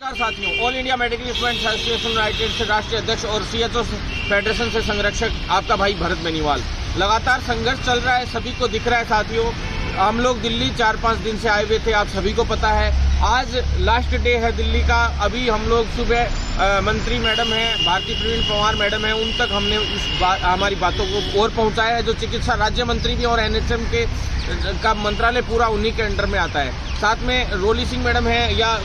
नमस्कार साथियों, all India medical students association United से राष्ट्रीय अध्यक्ष और सीएचओ फेडरेशन से संरक्षक आपका भाई भरत बेनीवाल। लगातार संघर्ष चल रहा है, सभी को दिख रहा है साथियों। हम लोग दिल्ली 4-5 दिन से आए हुए थे, आप सभी को पता है। आज लास्ट डे है दिल्ली का। अभी हम लोग सुबह मंत्री मैडम हैं, भारती प्रवीण पंवार मैडम हैं, उन तक हमने हमारी बातों को और पहुंचाया है। जो चिकित्सा राज्य मंत्री भी और एनएचएम का मंत्रालय पूरा उन्हीं के अंडर में आता है। साथ में रोली सिंह मैडम है या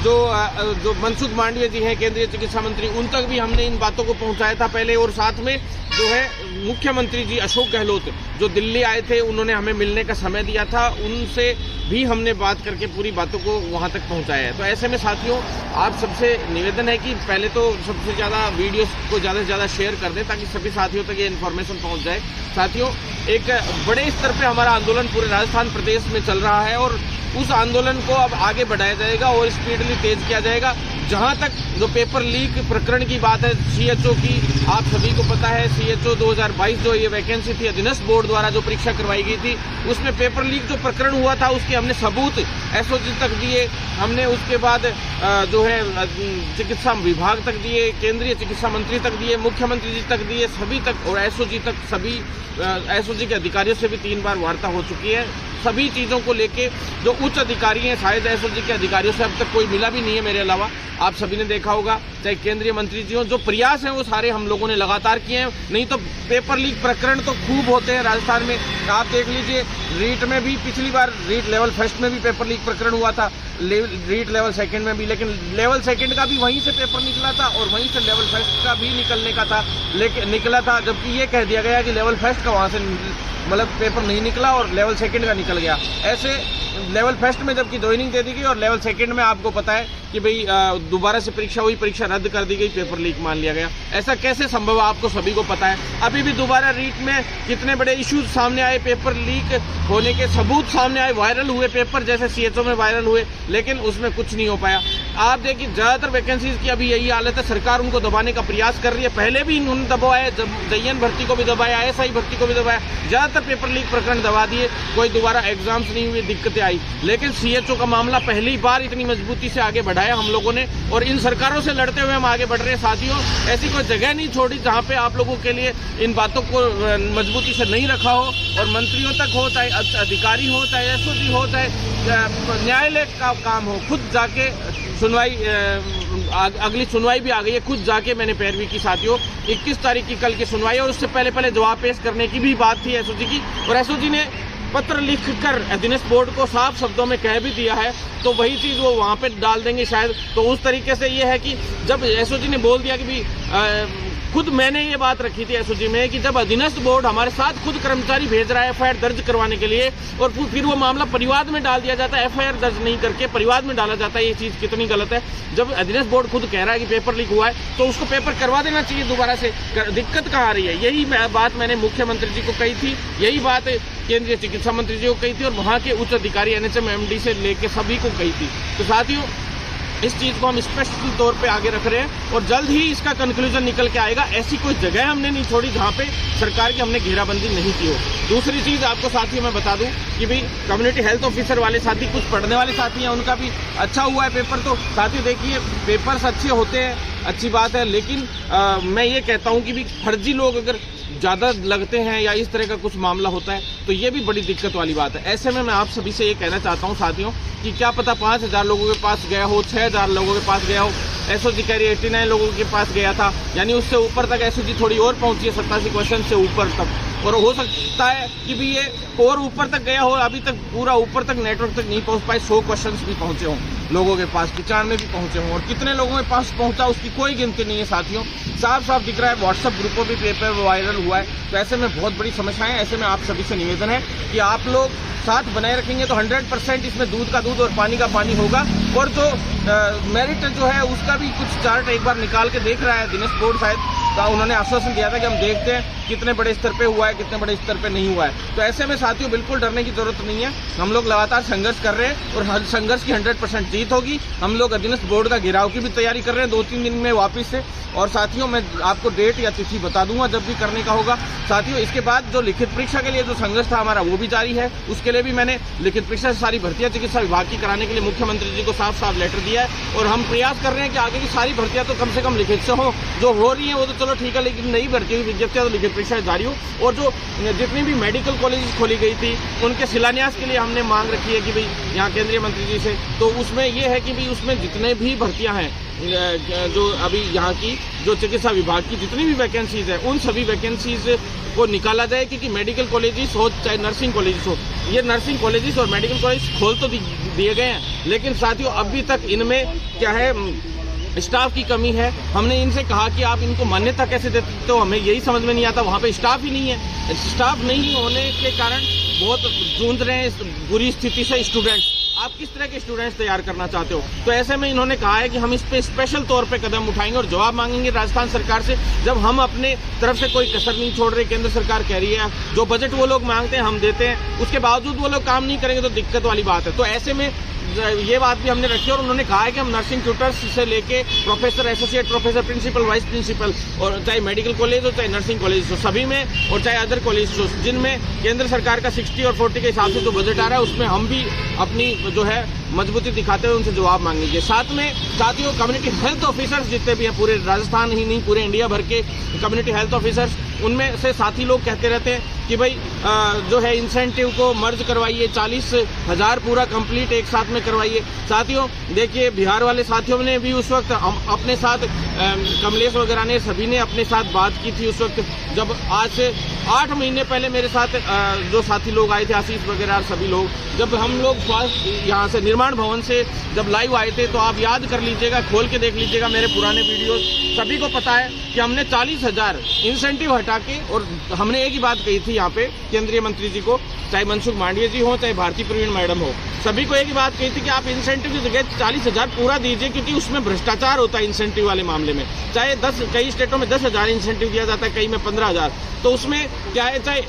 जो मनसुख मांडविया जी हैं केंद्रीय चिकित्सा मंत्री, उन तक भी हमने इन बातों को पहुंचाया था पहले। और साथ में जो है मुख्यमंत्री जी अशोक गहलोत जो दिल्ली आए थे, उन्होंने हमें मिलने का समय दिया था, उनसे भी हमने बात करके पूरी बातों को वहां तक पहुंचाया है। तो ऐसे में साथियों, आप सबसे निवेदन है कि पहले तो सबसे ज़्यादा वीडियोस को ज़्यादा से ज़्यादा शेयर कर दें ताकि सभी साथियों तक ये इन्फॉर्मेशन पहुंच जाए। साथियों, एक बड़े स्तर पे हमारा आंदोलन पूरे राजस्थान प्रदेश में चल रहा है और उस आंदोलन को अब आगे बढ़ाया जाएगा और स्पीडली तेज किया जाएगा। जहां तक जो पेपर लीक प्रकरण की बात है सीएचओ की, आप सभी को पता है सीएचओ 2022 जो ये वैकेंसी थी अधीनस्थ बोर्ड द्वारा जो परीक्षा करवाई गई थी, उसमें पेपर लीक जो प्रकरण हुआ था उसके हमने सबूत एसओजी तक दिए। हमने उसके बाद जो है चिकित्सा विभाग तक दिए, केंद्रीय चिकित्सा मंत्री तक दिए, मुख्यमंत्री जी तक दिए, सभी तक, और एसओजी तक। सभी एसओजी के अधिकारियों से भी 3 बार वार्ता हो चुकी है। सभी चीज़ों को लेके जो उच्च अधिकारी हैं, शायद एसओजी के अधिकारियों से अब तक कोई मिला भी नहीं है मेरे अलावा। आप सभी ने देखा होगा, चाहे केंद्रीय मंत्री जी हों, जो प्रयास हैं वो सारे हम लोगों ने लगातार किए हैं। नहीं तो पेपर लीक प्रकरण तो खूब होते हैं राजस्थान में। आप देख लीजिए, रीट में भी पिछली बार रीट लेवल फर्स्ट में भी पेपर लीक प्रकरण हुआ था, रीट लेवल सेकंड में भी, लेकिन लेवल सेकंड का भी वहीं से पेपर निकला था और वहीं से लेवल फर्स्ट का भी निकलने का था, लेकिन निकला था, जबकि ये कह दिया गया कि लेवल फर्स्ट का वहाँ से मतलब पेपर नहीं निकला और लेवल सेकंड का निकल गया। ऐसे लेवल फर्स्ट में जबकि ज्वाइनिंग दे दी गई और लेवल सेकंड में आपको पता है कि भाई दोबारा से परीक्षा हुई, परीक्षा रद्द कर दी गई, पेपर लीक मान लिया गया। ऐसा कैसे संभव है, आपको सभी को पता है। अभी भी दोबारा रीट में कितने बड़े इश्यूज सामने आए, पेपर लीक होने के सबूत सामने आए, वायरल हुए पेपर, जैसे सीएचओ में वायरल हुए, लेकिन उसमें कुछ नहीं हो पाया। आप देखिए, ज़्यादातर वैकेंसीज की अभी यही हालत है, सरकार उनको दबाने का प्रयास कर रही है। पहले भी इन्होंने दबाया, जयन भर्ती को भी दबाया, एसआई भर्ती को भी दबाया, ज़्यादातर पेपर लीक प्रकरण दबा दिए, कोई दोबारा एग्जाम्स नहीं हुए, दिक्कतें आई। लेकिन सीएचओ का मामला पहली बार इतनी मजबूती से आगे बढ़ाया हम लोगों ने, और इन सरकारों से लड़ते हुए हम आगे बढ़ रहे हैं साथियों। ऐसी कोई जगह नहीं छोड़ी जहाँ पे आप लोगों के लिए इन बातों को मजबूती से नहीं रखा हो, और मंत्रियों तक हो, चाहे अधिकारी हो, चाहे एसओजी हो, चाहे न्यायालय का काम हो, खुद जाके सुनवाई, अगली सुनवाई भी आ गई है, खुद जाके मैंने पैरवी की साथियों। 21 तारीख की कल की सुनवाई, और उससे पहले जवाब पेश करने की भी बात थी एसओजी की, और एसओजी ने पत्र लिखकर अधीनस्थ बोर्ड को साफ शब्दों में कह भी दिया है। तो वही चीज़ वो वहाँ पे डाल देंगे शायद। तो उस तरीके से ये है कि जब एसओजी ने बोल दिया कि भी खुद मैंने ये बात रखी थी एसओजी में कि जब अधीनस्थ बोर्ड हमारे साथ खुद कर्मचारी भेज रहा है एफआईआर दर्ज करवाने के लिए, और फिर वो मामला परिवाद में डाल दिया जाता है, एफआईआर दर्ज नहीं करके परिवाद में डाला जाता है, ये चीज़ कितनी गलत है। जब अधीनस्थ बोर्ड खुद कह रहा है कि पेपर लीक हुआ है, तो उसको पेपर करवा देना चाहिए दोबारा से। दिक्कत कहाँ आ रही है? यही बात मैंने मुख्यमंत्री जी को कही थी, यही बात केंद्रीय चिकित्सा मंत्री जी को कही थी, और वहाँ के उच्च अधिकारी एनएचएम एमडी से लेके सभी को कही थी। तो साथियों, इस चीज़ को हम स्पष्ट तौर पे आगे रख रहे हैं और जल्द ही इसका कंक्लूजन निकल के आएगा। ऐसी कोई जगह हमने नहीं छोड़ी जहाँ पे सरकार की हमने घेराबंदी नहीं की हो। दूसरी चीज़ आपको साथियों मैं बता दूं कि भाई कम्युनिटी हेल्थ ऑफिसर वाले साथी, कुछ पढ़ने वाले साथी हैं, उनका भी अच्छा हुआ है पेपर। तो साथियों देखिए, पेपर्स अच्छे होते हैं, अच्छी बात है, लेकिन मैं ये कहता हूँ कि भी फर्जी लोग अगर ज़्यादा लगते हैं या इस तरह का कुछ मामला होता है तो ये भी बड़ी दिक्कत वाली बात है। ऐसे में मैं आप सभी से ये कहना चाहता हूँ साथियों कि क्या पता 5000 लोगों के पास गया हो, 6000 लोगों के पास गया हो, एसओजी कह रही 89 लोगों के पास गया था, यानी उससे ऊपर तक एसओजी थोड़ी और पहुंची है, 87 क्वेश्चन से ऊपर तक, और हो सकता है कि भी ये और ऊपर तक गया हो, अभी तक पूरा ऊपर तक नेटवर्क तक नहीं पहुंच पाए, 100 क्वेश्चन भी पहुंचे हों लोगों के पास, 95 भी पहुंचे हों, और कितने लोगों के पास पहुंचा उसकी कोई गिनती नहीं है साथियों। साफ साफ दिख रहा है, व्हाट्सएप ग्रुपों पर पेपर वायरल हुआ है। तो ऐसे में बहुत बड़ी समस्या है। ऐसे में आप सभी से निवेदन है कि आप लोग साथ बनाए रखेंगे तो 100% इसमें दूध का दूध और पानी का पानी होगा। और जो मेरिट जो है उसका भी कुछ चार्ट एक बार निकाल के देख रहा है अधीनस्थ बोर्ड, शायद तो उन्होंने आश्वासन दिया था कि हम देखते हैं कितने बड़े स्तर पे हुआ है, कितने बड़े स्तर पे नहीं हुआ है। तो ऐसे में साथियों बिल्कुल डरने की जरूरत नहीं है। हम लोग लगातार संघर्ष कर रहे हैं और हर संघर्ष की 100% जीत होगी। हम लोग अधीनस्थ बोर्ड का घेराव की भी तैयारी कर रहे हैं 2-3 दिन में वापस से। और साथियों मैं आपको डेट या तिथि बता दूंगा जब भी करने का होगा। साथियों इसके बाद जो लिखित परीक्षा के लिए जो संघर्ष था हमारा वो भी जारी है। उसके लिए भी मैंने लिखित परीक्षा से सारी भर्तियां चिकित्सा विभाग की कराने के लिए मुख्यमंत्री जी को साफ साफ लेटर दिया है और हम प्रयास कर रहे हैं कि आगे की सारी भर्तियां तो कम से कम लिखित से हो। जो हो रही है वो तो चलो ठीक है, लेकिन नई भर्ती हुई विज्ञप्तियां तो लिखित परीक्षा जारी हो। और जो जितनी भी मेडिकल कॉलेज खोली गई थी उनके शिलान्यास के लिए हमने मांग रखी है कि भाई यहाँ केंद्रीय मंत्री जी से, तो उसमें ये है कि भाई उसमें जितने भी भर्तियां हैं जो अभी यहाँ की जो चिकित्सा विभाग की जितनी भी वैकेंसीज है उन सभी वैकेंसीज को निकाला जाए, क्योंकि मेडिकल कॉलेजेस हो चाहे नर्सिंग कॉलेजेस हो, ये नर्सिंग कॉलेजेस और मेडिकल कॉलेज खोल तो दिए गए हैं, लेकिन साथियों अभी तक इनमें क्या है स्टाफ की कमी है। हमने इनसे कहा कि आप इनको मान्यता कैसे देते, तो हमें यही समझ में नहीं आता। वहाँ पे स्टाफ ही नहीं है। स्टाफ नहीं होने के कारण बहुत जूझ रहे हैं बुरी स्थिति से स्टूडेंट्स। आप किस तरह के स्टूडेंट्स तैयार करना चाहते हो? तो ऐसे में इन्होंने कहा है कि हम इस पे स्पेशल तौर पे कदम उठाएंगे और जवाब मांगेंगे राजस्थान सरकार से। जब हम अपने तरफ से कोई कसर नहीं छोड़ रहे, केंद्र सरकार कह रही है जो बजट वो लोग मांगते हैं हम देते हैं, उसके बावजूद वो लोग काम नहीं करेंगे तो दिक्कत वाली बात है। तो ऐसे में ये बात भी हमने रखी और उन्होंने कहा है कि हम नर्सिंग ट्यूटर्स से लेके professor, associate professor, principal, vice principal और चाहे मेडिकल कॉलेज हो चाहे नर्सिंग कॉलेज हो सभी में, और चाहे अदर कॉलेज हो जिनमें केंद्र सरकार का 60 और 40 के हिसाब से जो बजट आ रहा है उसमें हम भी अपनी जो है मजबूती दिखाते हुए उनसे जवाब मांगेंगे। साथ में साथियों कम्युनिटी हेल्थ ऑफिसर्स जितने भी हैं पूरे राजस्थान ही नहीं पूरे इंडिया भर के कम्युनिटी हेल्थ ऑफिसर्स, उनमें से साथी लोग कहते रहते हैं कि भाई जो है इंसेंटिव को मर्ज करवाइए, 40,000 पूरा कंप्लीट एक साथ में करवाइए। साथियों देखिए बिहार वाले साथियों ने भी उस वक्त अपने साथ कमलेश वगैरह ने सभी ने अपने साथ बात की थी उस वक्त, जब आज से 8 महीने पहले मेरे साथ जो साथी लोग आए थे, आशीष वगैरह सभी लोग, जब हम लोग यहाँ से निर्माण भवन से जब लाइव आए थे, तो आप याद कर लीजिएगा, खोल के देख लीजिएगा मेरे पुराने वीडियो, सभी को पता है कि हमने 40,000 इंसेंटिव हटा के, और हमने एक ही बात कही थी यहाँ पे केंद्रीय मंत्री जी को, चाहे मनसुख मांडविया जी हो चाहे भारती प्रवीण मैडम हो, सभी को एक ही बात कही थी कि आप इंसेंटिव की जगह 40,000 पूरा दीजिए, क्योंकि उसमें भ्रष्टाचार होता है इंसेंटिव वाले मामले में। चाहे कई स्टेटों में 10,000 इंसेंटिव दिया जाता है, कई में 15,000, तो उसमें क्या है, चाहे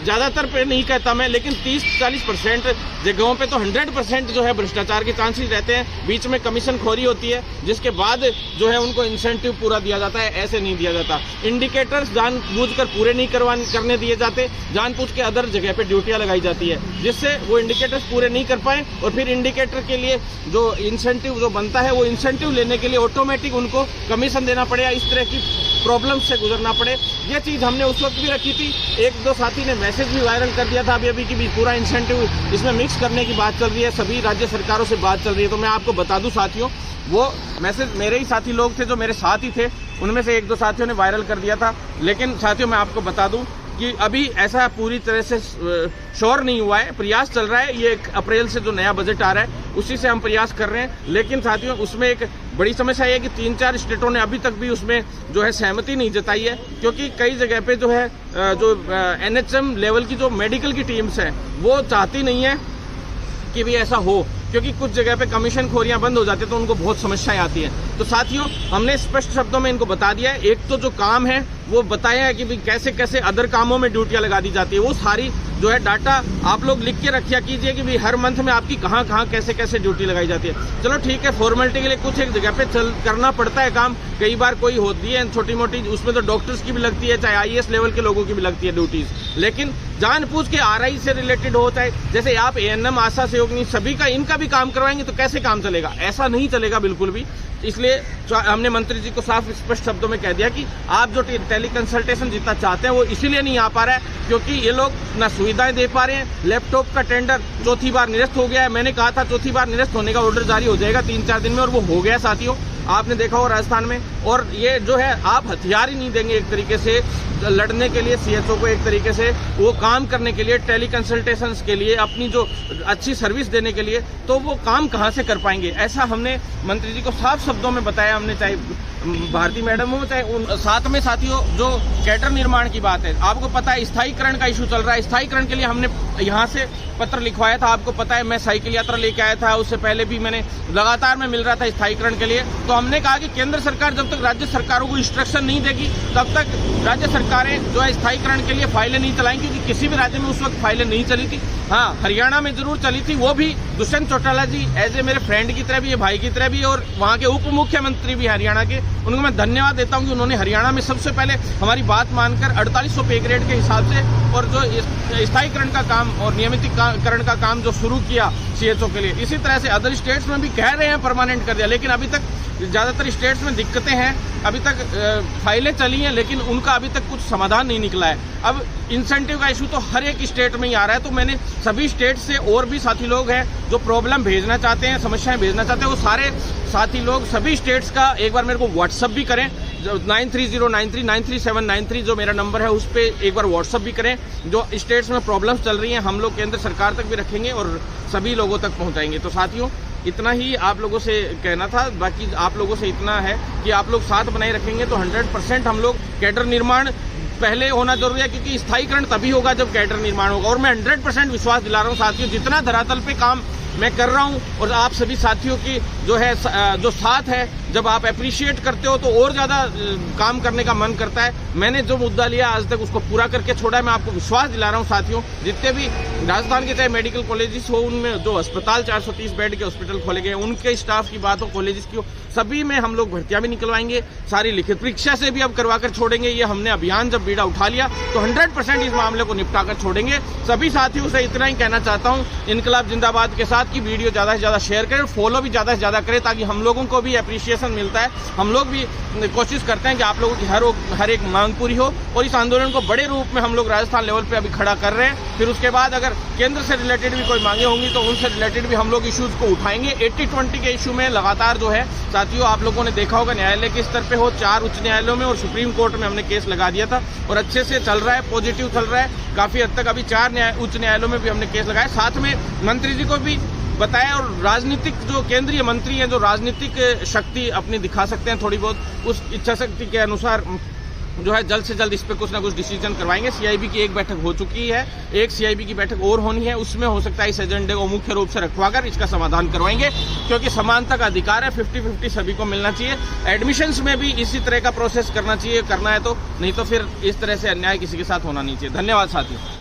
ज़्यादातर पे नहीं कहता मैं, लेकिन 30-40% जगहों पे तो 100% जो है भ्रष्टाचार के चांसेस रहते हैं। बीच में कमीशन खोरी होती है जिसके बाद जो है उनको इंसेंटिव पूरा दिया जाता है, ऐसे नहीं दिया जाता। इंडिकेटर्स जानबूझकर पूरे नहीं करने दिए जाते, जानबूझ के अदर जगह पे ड्यूटियां लगाई जाती है जिससे वो इंडिकेटर्स पूरे नहीं कर पाए, और फिर इंडिकेटर के लिए जो इंसेंटिव जो बनता है वो इंसेंटिव लेने के लिए ऑटोमेटिक उनको कमीशन देना पड़ेगा, इस तरह की प्रॉब्लम से गुजरना पड़े। ये चीज़ हमने उस वक्त भी रखी थी। एक दो साथी ने मैसेज भी वायरल कर दिया था अभी कि पूरा इंसेंटिव इसमें मिक्स करने की बात चल रही है, सभी राज्य सरकारों से बात चल रही है। तो मैं आपको बता दूं साथियों, वो मैसेज मेरे ही साथी लोग थे जो मेरे साथ ही थे, उनमें से एक दो साथियों ने वायरल कर दिया था। लेकिन साथियों मैं आपको बता दूं कि अभी ऐसा पूरी तरह से श्योर नहीं हुआ है, प्रयास चल रहा है। ये 1 अप्रैल से जो नया बजट आ रहा है उसी से हम प्रयास कर रहे हैं, लेकिन साथियों उसमें एक बड़ी समस्या है कि 3-4 स्टेटों ने अभी तक भी उसमें जो है सहमति नहीं जताई है, क्योंकि कई जगह पे जो है जो NHM लेवल की जो मेडिकल की टीम्स हैं वो चाहती नहीं है कि भी ऐसा हो, क्योंकि कुछ जगह पे कमीशन खोरियां बंद हो जाती है तो उनको बहुत समस्याएं आती हैं। तो साथियों हमने स्पष्ट शब्दों में इनको बता दिया है, एक तो जो काम है वो बताया है कि भाई कैसे कैसे अदर कामों में ड्यूटियां लगा दी जाती है, वो सारी जो है डाटा आप लोग लिख के रखिया कीजिए कि भाई हर मंथ में आपकी कहाँ कहाँ कैसे कैसे ड्यूटी लगाई जाती है। चलो ठीक है, फॉर्मेलिटी के लिए कुछ एक जगह पे करना पड़ता है काम, कई बार कोई होती है छोटी मोटी, उसमें तो डॉक्टर्स की भी लगती है, चाहे IAS लेवल के लोगों की भी लगती है ड्यूटीज, लेकिन जानबूझ के RI से रिलेटेड हो, चाहे जैसे आप ANM, आशा सहयोगिनी, सभी का इनका भी काम करवाएंगे तो कैसे काम चलेगा? ऐसा नहीं चलेगा बिल्कुल भी। इसलिए हमने मंत्री जी को साफ स्पष्ट शब्दों में कह दिया कि आप जो टेली कंसल्टेशन जितना चाहते हैं वो इसीलिए नहीं आ पा रहा है क्योंकि ये लोग ना सुविधाएं दे पा रहे हैं। लैपटॉप का टेंडर चौथी बार निरस्त हो गया है, मैंने कहा था चौथी बार निरस्त होने का ऑर्डर जारी हो जाएगा 3-4 दिन में, और वो हो गया साथियों, आपने देखा हो राजस्थान में। और ये जो है आप हथियार ही नहीं देंगे एक तरीके से लड़ने के लिए CHO को, एक तरीके से वो काम करने के लिए, टेली कंसल्टेशंस के लिए, अपनी जो अच्छी सर्विस देने के लिए, तो वो काम कहाँ से कर पाएंगे? ऐसा हमने मंत्री जी को साफ शब्दों में बताया हमने, चाहे भारती मैडम हो चाहे उन साथ में साथियों जो कैडर निर्माण की बात है, आपको पता है स्थायीकरण का इशू चल रहा है। स्थायीकरण के लिए हमने यहाँ से पत्र लिखवाया था, आपको पता है मैं साइकिल यात्रा लेके आया था, उससे पहले भी मैंने लगातार मैं मिल रहा था स्थायीकरण के लिए। तो हमने कहा कि केंद्र सरकार जब तक राज्य सरकारों को इंस्ट्रक्शन नहीं देगी तब तक राज्य सरकार सरकारें जो है स्थायीकरण के लिए फाइलें नहीं चलाई, क्योंकि किसी भी राज्य में उस वक्त फाइलें नहीं चली थी। हाँ, हरियाणा में जरूर चली थी, वो भी दुष्यंत चौटाला जी एज ए मेरे फ्रेंड की तरह भी, भाई की तरह भी, और वहाँ के उप मुख्यमंत्री भी हरियाणा के, उनको मैं धन्यवाद देता हूँ कि उन्होंने हरियाणा में सबसे पहले हमारी बात मानकर 4800 पे ग्रेड के हिसाब से और जो स्थायीकरण का काम और नियमितीकरण का काम जो शुरू किया सीएचओ के लिए। इसी तरह से अदर स्टेट्स में भी कह रहे हैं परमानेंट कर दिया, लेकिन अभी तक ज़्यादातर स्टेट्स में दिक्कतें हैं, अभी तक फाइलें चली हैं, लेकिन उनका अभी तक कुछ समाधान नहीं निकला है। अब इंसेंटिव का इशू तो हर एक स्टेट में ही आ रहा है, तो मैंने सभी स्टेट से और भी साथी लोग हैं जो प्रॉब्लम भेजना चाहते हैं, समस्याएं भेजना चाहते हैं, वो सारे साथी लोग सभी स्टेट्स का एक बार मेरे को व्हाट्सअप भी करें, 9309393793 जो मेरा नंबर है उस पर एक बार व्हाट्सअप भी करें। जो स्टेट्स में प्रॉब्लम्स चल रही हैं हम लोग केंद्र सरकार तक भी रखेंगे और सभी लोगों तक पहुंचाएंगे। तो साथियों, इतना ही आप लोगों से कहना था। बाकी आप लोगों से इतना है कि आप लोग साथ बनाए रखेंगे तो 100% हम लोग कैडर निर्माण पहले होना जरूरी है, क्योंकि स्थायीकरण तभी होगा जब कैडर निर्माण होगा। और मैं 100% विश्वास दिला रहा हूँ साथियों, जितना धरातल पे काम मैं कर रहा हूं और आप सभी साथियों की जो है जो साथ है, जब आप अप्रिशिएट करते हो तो और ज़्यादा काम करने का मन करता है। मैंने जो मुद्दा लिया आज तक उसको पूरा करके छोड़ा है। मैं आपको विश्वास दिला रहा हूं साथियों, जितने भी राजस्थान के चाहे मेडिकल कॉलेजेस हो, उनमें जो अस्पताल 430 बेड के हॉस्पिटल खोले गए, उनके स्टाफ की बात हो, कॉलेजेस की हो, सभी में हम लोग भर्तियां भी निकलवाएंगे, सारी लिखित परीक्षा से भी अब करवा कर छोड़ेंगे। ये हमने अभियान जब बीड़ा उठा लिया तो 100% इस मामले को निपटा कर छोड़ेंगे। सभी साथियों से इतना ही कहना चाहता हूँ, इनकलाब जिंदाबाद के साथ की वीडियो ज़्यादा से ज़्यादा शेयर करें, फॉलो भी ज़्यादा से ज़्यादा करें, ताकि हम लोगों को भी अप्रिशिएशन मिलता है। हम लोग भी कोशिश करते हैं कि आप लोगों की हर एक मांग पूरी हो, और इस आंदोलन को बड़े रूप में हम लोग राजस्थान लेवल पे अभी खड़ा कर रहे हैं। फिर उसके बाद अगर केंद्र से रिलेटेड भी कोई मांगे होंगी तो उनसे रिलेटेड भी हम लोग इश्यूज को उठाएंगे। 80-20 के इशू में लगातार जो है साथियों, आप लोगों ने देखा होगा न्यायालय के स्तर पे हो, 4 उच्च न्यायालयों में और सुप्रीम कोर्ट में हमने केस लगा दिया था और अच्छे से चल रहा है, पॉजिटिव चल रहा है काफी हद तक। अभी 4 उच्च न्यायालयों में भी हमने केस लगाए, साथ में मंत्री जी को भी बताया। और राजनीतिक जो केंद्रीय मंत्री हैं, जो राजनीतिक शक्ति अपनी दिखा सकते हैं थोड़ी बहुत, उस इच्छा शक्ति के अनुसार जो है जल्द से जल्द इस पर कुछ ना कुछ डिसीजन करवाएंगे। सीआईबी की एक बैठक हो चुकी है, एक सीआईबी की बैठक और होनी है, उसमें हो सकता है इस एजेंडे को मुख्य रूप से रखवाकर इसका समाधान करवाएंगे, क्योंकि समानता का अधिकार है, 50-50 सभी को मिलना चाहिए। एडमिशंस में भी इसी तरह का प्रोसेस करना चाहिए, करना है तो, नहीं तो फिर इस तरह से अन्याय किसी के साथ होना नहीं चाहिए। धन्यवाद साथियों।